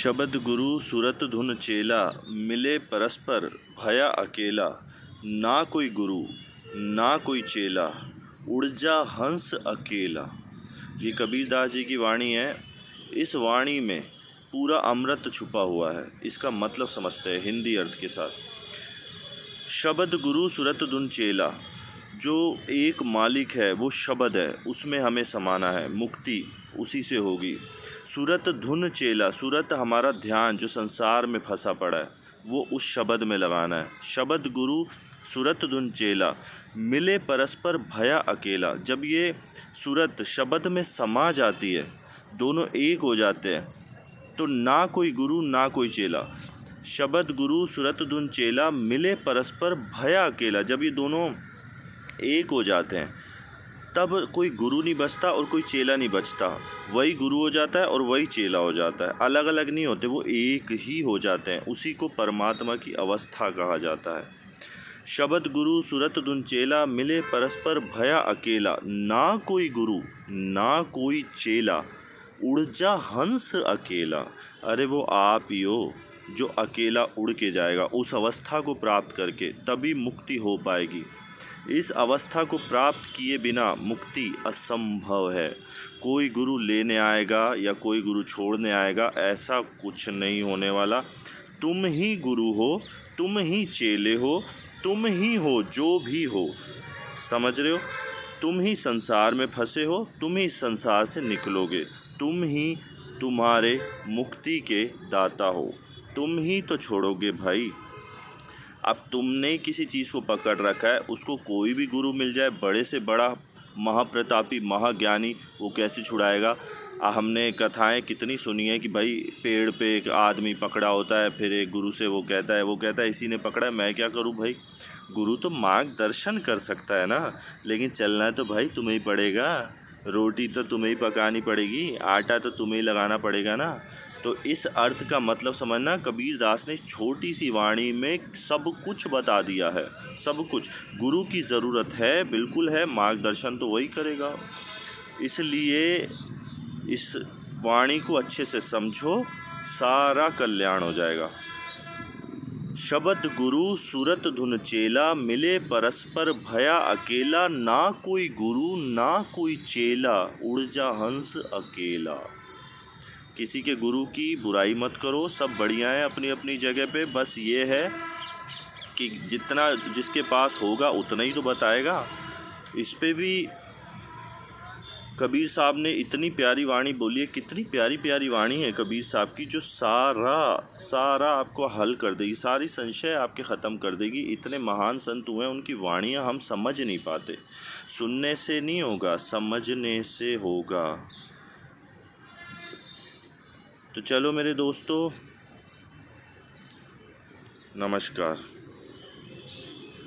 शबद गुरु सुरत धुन चेला, मिले परस्पर भया अकेला। ना कोई गुरु ना कोई चेला, उड़ जा हंस अकेला। ये कबीरदास जी की वाणी है। इस वाणी में पूरा अमृत छुपा हुआ है। इसका मतलब समझते हैं हिंदी अर्थ के साथ। शबद गुरु सुरत धुन चेला, जो एक मालिक है वो शबद है, उसमें हमें समाना है, मुक्ति उसी से होगी। सूरत धुन चेला, सूरत हमारा ध्यान जो संसार में फंसा पड़ा है वो उस शबद में लगाना है। शबद गुरु सूरत धुन चेला, मिले परस्पर भया अकेला। जब ये सूरत शबद में समा जाती है, दोनों एक हो जाते हैं, तो ना कोई गुरु ना कोई चेला। शबद गुरु सूरत धुन चेला, मिले परस्पर भया अकेला। जब ये दोनों एक हो जाते हैं तब कोई गुरु नहीं बचता और कोई चेला नहीं बचता। वही गुरु हो जाता है और वही चेला हो जाता है। अलग अलग नहीं होते, वो एक ही हो जाते हैं। उसी को परमात्मा की अवस्था कहा जाता है। शबद गुरु सूरत धुन चेला, मिले परस्पर भया अकेला। ना कोई गुरु ना कोई चेला, उड़ जा हंस अकेला। अरे वो आप ही हो जो अकेला उड़ के जाएगा। उस अवस्था को प्राप्त करके तभी मुक्ति हो पाएगी। इस अवस्था को प्राप्त किए बिना मुक्ति असंभव है। कोई गुरु लेने आएगा या कोई गुरु छोड़ने आएगा, ऐसा कुछ नहीं होने वाला। तुम ही गुरु हो, तुम ही चेले हो, तुम ही हो जो भी हो। समझ रहे हो? तुम ही संसार में फंसे हो, तुम ही इस संसार से निकलोगे। तुम ही तुम्हारे मुक्ति के दाता हो। तुम ही तो छोड़ोगे भाई। अब तुमने किसी चीज़ को पकड़ रखा है, उसको कोई भी गुरु मिल जाए, बड़े से बड़ा महाप्रतापी महाज्ञानी, वो कैसे छुड़ाएगा। हमने कथाएं कितनी सुनी है कि भाई पेड़ पे एक आदमी पकड़ा होता है, फिर एक गुरु से वो कहता है इसी ने पकड़ा है, मैं क्या करूं भाई। गुरु तो मार्गदर्शन कर सकता है ना, लेकिन चलना तो भाई तुम्हें ही पड़ेगा। रोटी तो तुम्हें ही पकानी पड़ेगी, आटा तो तुम्हें ही लगाना पड़ेगा ना। तो इस अर्थ का मतलब समझना, कबीरदास ने छोटी सी वाणी में सब कुछ बता दिया है। सब कुछ गुरु की ज़रूरत है, बिल्कुल है, मार्गदर्शन तो वही करेगा। इसलिए इस वाणी को अच्छे से समझो, सारा कल्याण हो जाएगा। शबद गुरु सूरत धुन चेला, मिले परस्पर भया अकेला। ना कोई गुरु ना कोई चेला, उड़ जा हंस अकेला। किसी के गुरु की बुराई मत करो, सब बढ़िया है अपनी अपनी जगह पे। बस ये है कि जितना जिसके पास होगा उतना ही तो बताएगा। इस पे भी कबीर साहब ने इतनी प्यारी वाणी बोली है। कितनी प्यारी प्यारी वाणी है कबीर साहब की, जो सारा आपको हल कर देगी, सारी संशय आपके ख़त्म कर देगी। इतने महान संत हुए, उनकी वाणियाँ हम समझ नहीं पाते। सुनने से नहीं होगा, समझने से होगा। तो चलो मेरे दोस्तों, नमस्कार।